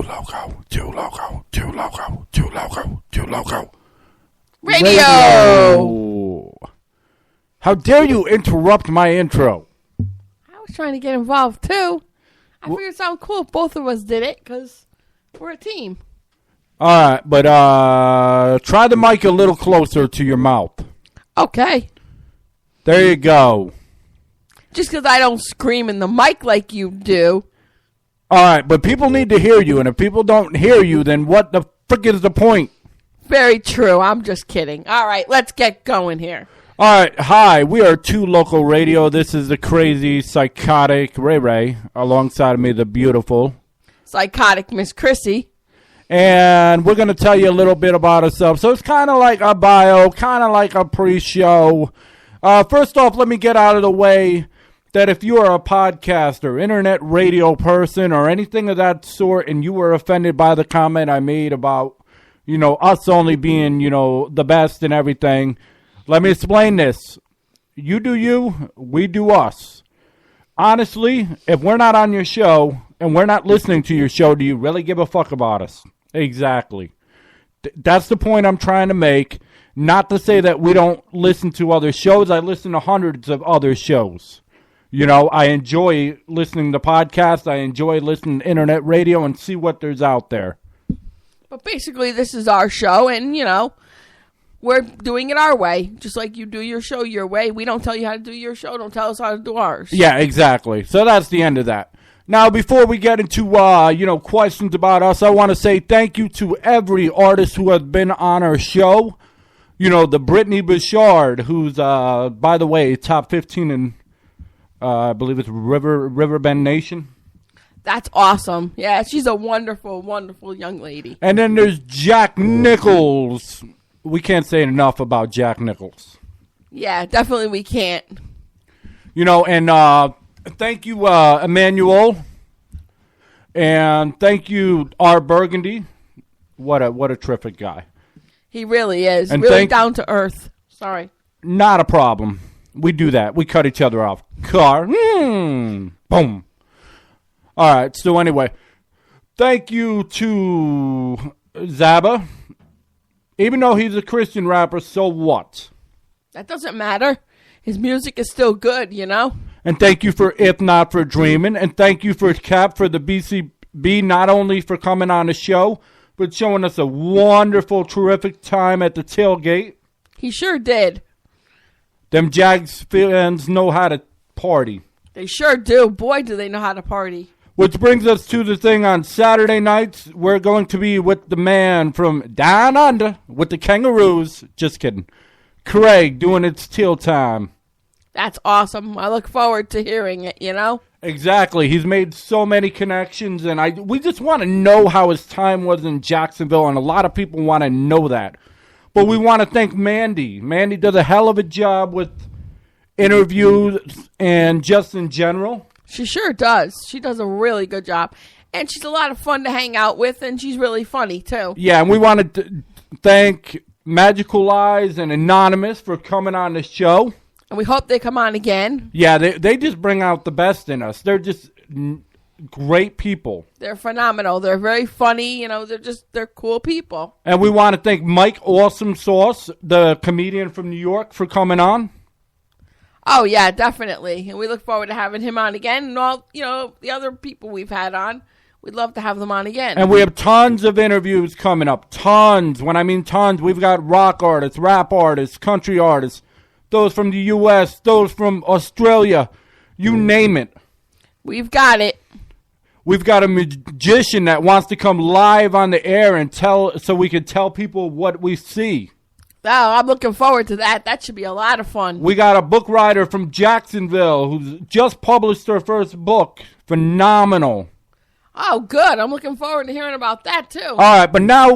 Loco. Radio. How dare you interrupt my intro? I was trying to get involved too. I figured it sounded cool if both of us did it because we're a team. All right, but try the mic a little closer to your mouth. Okay. There you go. Just because I don't scream in the mic like you do. All right, but people need to hear you, and if people don't hear you, then what the frick is the point? Very true. I'm just kidding. All right, let's get going here. All right, hi, we are 2 Local Radio. This is the crazy, psychotic Ray Ray, alongside of me, the beautiful Psychotic Miss Chrissy. And we're going to tell you a little bit about ourselves. So it's kind of like a bio, kind of like a pre-show. First off, let me get out of the way that if you are a podcaster, internet radio person, or anything of that sort, and you were offended by the comment I made about, us only being, the best and everything, let me explain this. You do you, we do us. Honestly, if we're not on your show and we're not listening to your show, do you really give a fuck about us? Exactly. That's the point I'm trying to make. Not to say that we don't listen to other shows. I listen to hundreds of other shows. I enjoy listening to podcasts. I enjoy listening to internet radio and see what there's out there. But basically, this is our show, and, we're doing it our way. Just like you do your show your way. We don't tell you how to do your show. Don't tell us how to do ours. Yeah, exactly. So that's the end of that. Now, before we get into, questions about us, I want to say thank you to every artist who has been on our show. The Brittany Bouchard, who's, by the way, top 15 in, I believe it's Riverbend Nation. That's awesome. Yeah, she's a wonderful, wonderful young lady. And then there's Jack Nichols. We can't say enough about Jack Nichols. Yeah, definitely we can't. And thank you, Emmanuel. And thank you, R. Burgundy. What a terrific guy. He really is. And really down to earth. Sorry. Not a problem. We do that. We cut each other off. Car. Boom. All right. So anyway, thank you to Zaba. Even though he's a Christian rapper, so what? That doesn't matter. His music is still good, And thank you for If Not For Dreaming. And thank you for Cap for the BCB, not only for coming on the show, but showing us a wonderful, terrific time at the tailgate. He sure did. Them Jags fans know how to party. They sure do. Boy, do they know how to party. Which brings us to the thing on Saturday nights. We're going to be with the man from Down Under with the Kangaroos. Just kidding. Craig doing its teal time. That's awesome. I look forward to hearing it, Exactly. He's made so many connections, and we just want to know how his time was in Jacksonville, and a lot of people want to know that. But we want to thank Mandy. Mandy does a hell of a job with interviews and just in general. She sure does. She does a really good job. And she's a lot of fun to hang out with, and she's really funny, too. Yeah, and we wanted to thank Magical Eyes and Anonymous for coming on the show. And we hope they come on again. Yeah, they just bring out the best in us. They're just great people. They're phenomenal. They're very funny. They're cool people. And we want to thank Mike Awesome Sauce, the comedian from New York, for coming on. Oh, yeah, definitely. And we look forward to having him on again. And all, the other people we've had on, we'd love to have them on again. And we have tons of interviews coming up. Tons. When I mean tons, we've got rock artists, rap artists, country artists, those from the U.S., those from Australia, you name it. We've got it. We've got a magician that wants to come live on the air and so we can tell people what we see. Oh, I'm looking forward to that. That should be a lot of fun. We got a book writer from Jacksonville who's just published her first book. Phenomenal. Oh, good. I'm looking forward to hearing about that, too. All right, but now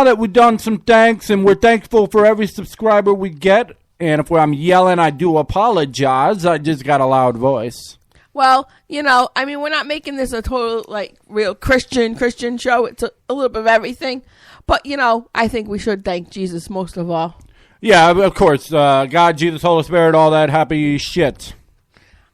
that we've done some thanks, and we're thankful for every subscriber we get, and if I'm yelling, I do apologize. I just got a loud voice. Well, we're not making this a total, real Christian show. It's a little bit of everything. But, I think we should thank Jesus most of all. Yeah, of course. God, Jesus, Holy Spirit, all that happy shit.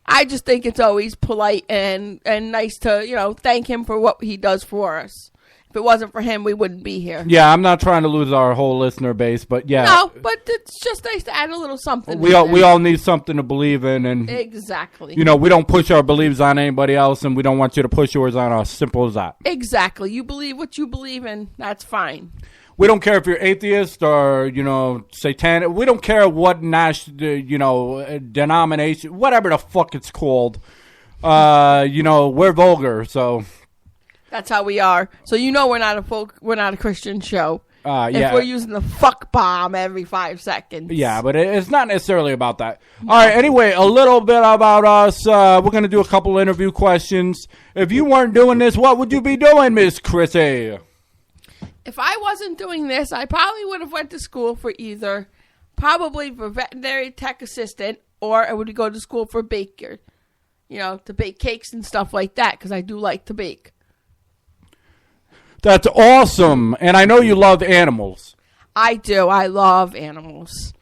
I just think it's always polite and nice to, thank him for what he does for us. If it wasn't for him, we wouldn't be here. Yeah, I'm not trying to lose our whole listener base, but yeah. No, but it's just nice to add a little something. We all need something to believe in, and exactly. You know, we don't push our beliefs on anybody else, and we don't want you to push yours on us. Simple as that. Exactly. You believe what you believe in. That's fine. We don't care if you're atheist or, you know, satanic. We don't care what denomination, whatever the fuck it's called. You know, we're vulgar, so that's how we are. So you know we're not a Christian show. Yeah. If we're using the fuck bomb every 5 seconds. Yeah, but it's not necessarily about that. No. All right, anyway, a little bit about us. We're going to do a couple interview questions. If you weren't doing this, what would you be doing, Miss Chrissy? If I wasn't doing this, I probably would have went to school for probably for veterinary tech assistant, or I would go to school for baker, you know, to bake cakes and stuff like that, because I do like to bake. That's awesome. And I know you love animals. I do. I love animals.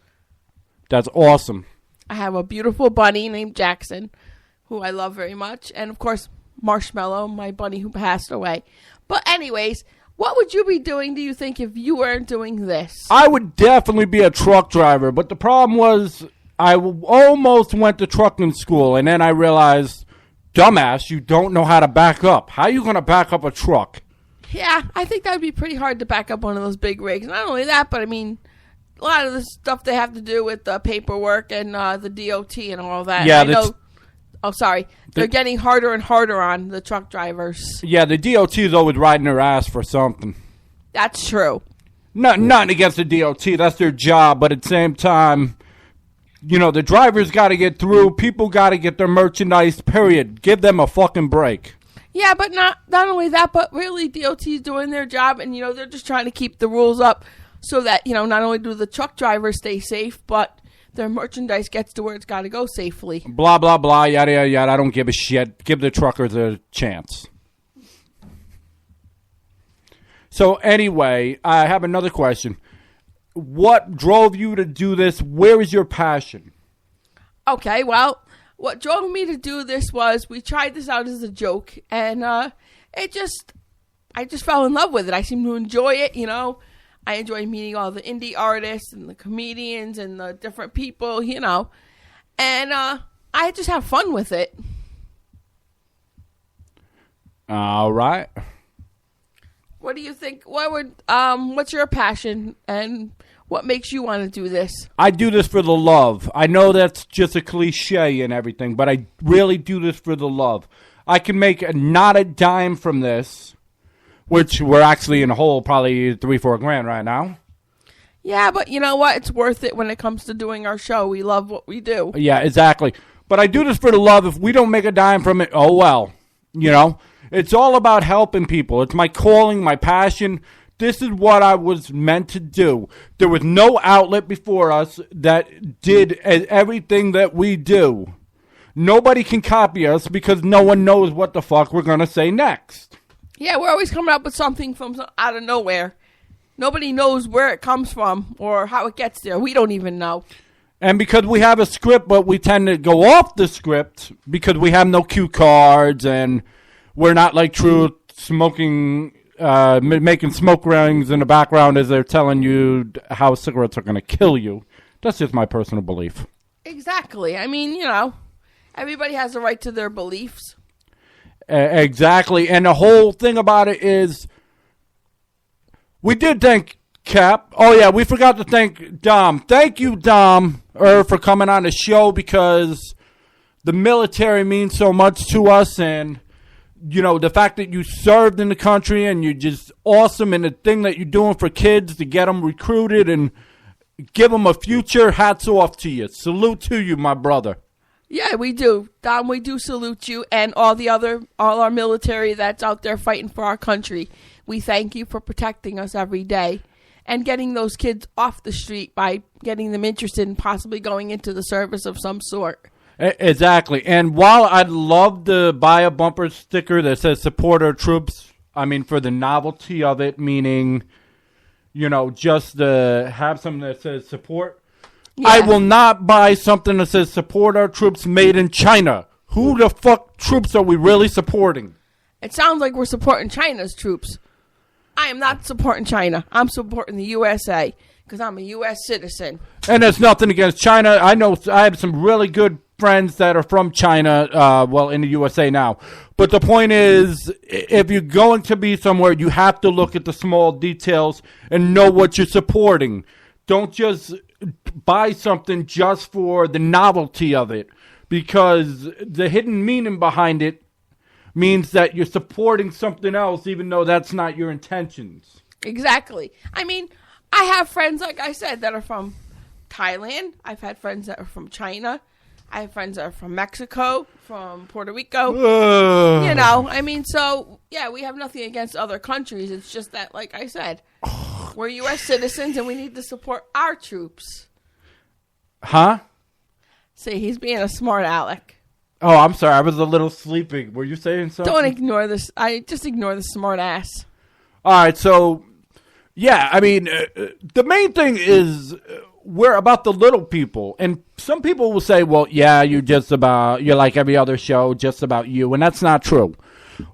That's awesome. I have a beautiful bunny named Jackson, who I love very much. And, of course, Marshmallow, my bunny who passed away. But anyways, what would you be doing, do you think, if you weren't doing this? I would definitely be a truck driver. But the problem was I almost went to trucking school. And then I realized, dumbass, you don't know how to back up. How are you going to back up a truck? Yeah, I think that would be pretty hard to back up one of those big rigs. Not only that, but I mean, a lot of the stuff they have to do with the paperwork and the DOT and all that. Yeah, they're getting harder and harder on the truck drivers. Yeah, the DOT is always riding their ass for something. That's true. Nothing against the DOT. That's their job. But at the same time, you know, the drivers got to get through. People got to get their merchandise, period. Give them a fucking break. Yeah, but not only that, but really DOT's doing their job, and, you know, they're just trying to keep the rules up so that, you know, not only do the truck drivers stay safe, but their merchandise gets to where it's got to go safely. Blah, blah, blah, yada, yada, yada. I don't give a shit. Give the truckers a chance. So anyway, I have another question. What drove you to do this? Where is your passion? Okay, well, what drove me to do this was we tried this out as a joke, and I just fell in love with it. I seem to enjoy it, you know. I enjoy meeting all the indie artists and the comedians and the different people, you know. And I just have fun with it. All right. What do you think? What's your passion, and what makes you want to do this? I do this for the love. I know that's just a cliche and everything, but I really do this for the love. I can make not a dime from this, which we're actually in a hole probably $3-4 grand right now. Yeah, but you know what? It's worth it when it comes to doing our show. We love what we do. Yeah, exactly. But I do this for the love. If we don't make a dime from it, oh well. You know, it's all about helping people. It's my calling, my passion. This is what I was meant to do. There was no outlet before us that did everything that we do. Nobody can copy us because no one knows what the fuck we're going to say next. Yeah, we're always coming up with something from out of nowhere. Nobody knows where it comes from or how it gets there. We don't even know. And because we have a script, but we tend to go off the script because we have no cue cards and we're not like Truth smoking... making smoke rings in the background as they're telling you how cigarettes are going to kill you. That's just my personal belief. Exactly. I mean, you know, everybody has a right to their beliefs. Exactly. And the whole thing about it is we did thank Cap. Oh, yeah, we forgot to thank Dom. Thank you, Dom, for coming on the show because the military means so much to us, and you know, the fact that you served in the country and you're just awesome, and the thing that you're doing for kids to get them recruited and give them a future, hats off to you. Salute to you, my brother. Yeah, we do. Dom, we do salute you and all our military that's out there fighting for our country. We thank you for protecting us every day and getting those kids off the street by getting them interested in possibly going into the service of some sort. Exactly. And while I'd love to buy a bumper sticker that says support our troops, I mean, for the novelty of it, meaning, you know, just to have something that says support. Yeah. I will not buy something that says support our troops made in China. Who the fuck troops are we really supporting? It sounds like we're supporting China's troops. I am not supporting China. I'm supporting the USA because I'm a U.S. citizen. And there's nothing against China. I know I have some really good friends that are from China, in the USA now. But the point is, if you're going to be somewhere, you have to look at the small details and know what you're supporting. Don't just buy something just for the novelty of it, because the hidden meaning behind it means that you're supporting something else, even though that's not your intentions. Exactly. I mean, I have friends, like I said, that are from Thailand. I've had friends that are from China. I have friends that are from Mexico, from Puerto Rico. You know, I mean, so, yeah, we have nothing against other countries. It's just that, like I said, we're U.S. citizens and we need to support our troops. Huh? See, he's being a smart aleck. Oh, I'm sorry. I was a little sleepy. Were you saying something? Don't ignore this. Just ignore the smart ass. All right, so, yeah, I mean, the main thing is we're about the little people. And some people will say, well, yeah, you're like every other show, just about you. And that's not true.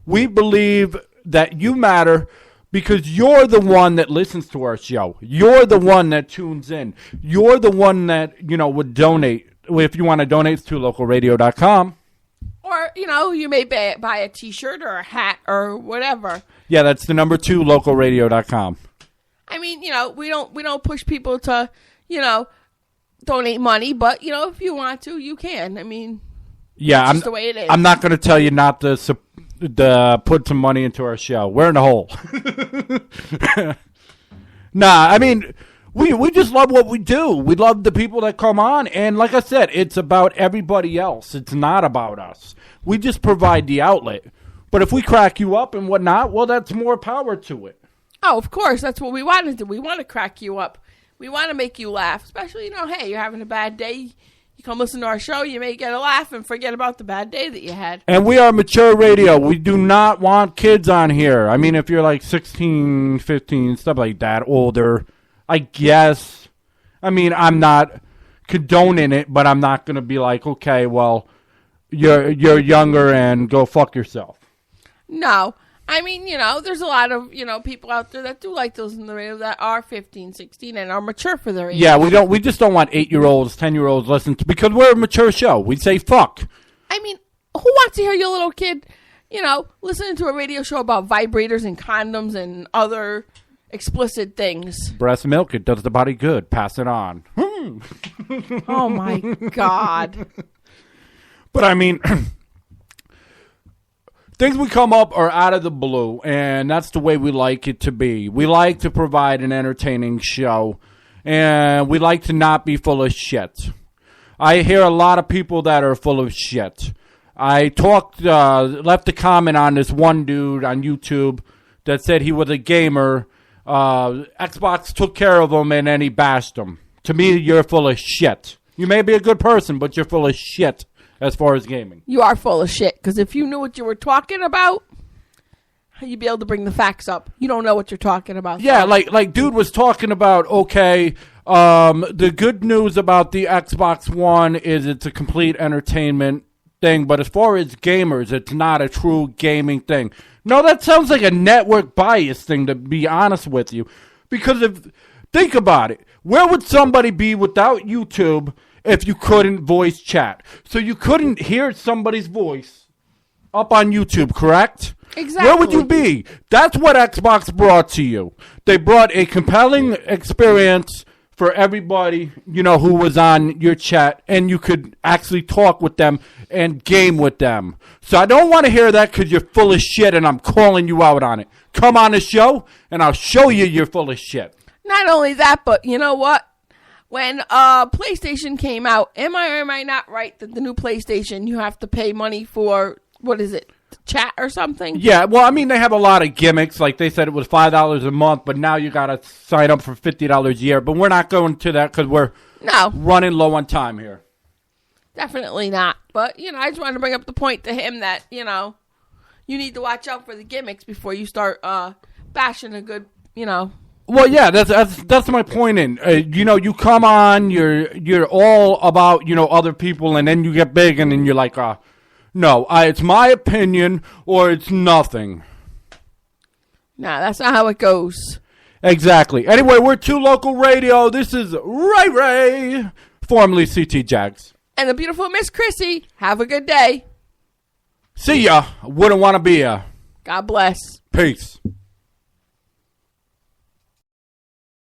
We believe that you matter because you're the one that listens to our show. You're the one that tunes in. You're the one that, would donate. If you want to donate, it's to localradio.com. Or, you may buy a T-shirt or a hat or whatever. Yeah, that's the number 2, localradio.com. I mean, we don't push people to, donate money, but, if you want to, you can. I mean, yeah, that's just the way it is. I'm not going to tell you not to put some money into our show. We're in a hole. Nah, I mean, we just love what we do. We love the people that come on. And like I said, it's about everybody else. It's not about us. We just provide the outlet. But if we crack you up and whatnot, well, that's more power to it. Oh, of course. That's what we want to do. We want to crack you up. We want to make you laugh. Especially, hey, you're having a bad day. You come listen to our show, you may get a laugh and forget about the bad day that you had. And we are mature radio. We do not want kids on here. I mean, if you're like 16, 15, stuff like that, older, I guess. I mean, I'm not condoning it, but I'm not going to be like, okay, well, you're younger and go fuck yourself. No. I mean, there's a lot of, people out there that do like those in the radio that are 15, 16 and are mature for their age. Yeah, we just don't want 8-year-olds, 10-year-olds listening to, because we're a mature show. We say fuck. I mean, who wants to hear your little kid, listening to a radio show about vibrators and condoms and other explicit things? Breast milk, it does the body good. Pass it on. Oh, my God. But, I mean, things we come up are out of the blue, and that's the way we like it to be. We like to provide an entertaining show, and we like to not be full of shit. I hear a lot of people that are full of shit. I left a comment on this one dude on YouTube that said he was a gamer. Xbox took care of him, and then he bashed him. To me, you're full of shit. You may be a good person, but you're full of shit. As far as gaming. You are full of shit, because if you knew what you were talking about, you'd be able to bring the facts up. You don't know what you're talking about. Yeah, like dude was talking about, okay, the good news about the Xbox One is it's a complete entertainment thing, but as far as gamers, it's not a true gaming thing. No, that sounds like a network bias thing, to be honest with you. Because think about it. Where would somebody be without YouTube if you couldn't voice chat? So you couldn't hear somebody's voice up on YouTube, correct? Exactly. Where would you be? That's what Xbox brought to you. They brought a compelling experience for everybody, who was on your chat, and you could actually talk with them and game with them. So I don't want to hear that because you're full of shit and I'm calling you out on it. Come on the show and I'll show you you're full of shit. Not only that, but you know what? When PlayStation came out, am I or am I not right that the new PlayStation, you have to pay money for, what is it, chat or something? Yeah, well, I mean, they have a lot of gimmicks. Like they said it was $5 a month, but now you got to sign up for $50 a year. But we're not going to that because we're running low on time here. Definitely not. But, I just wanted to bring up the point to him that, you need to watch out for the gimmicks before you start bashing a good, Well, yeah, that's my point. You come on, you're all about other people, and then you get big, and then you're like, no, it's my opinion or it's nothing. Nah, that's not how it goes. Exactly. Anyway, we're Two Local Radio. This is Ray Ray, formerly CT Jags. And the beautiful Miss Chrissy. Have a good day. See ya. Wouldn't want to be ya. God bless. Peace.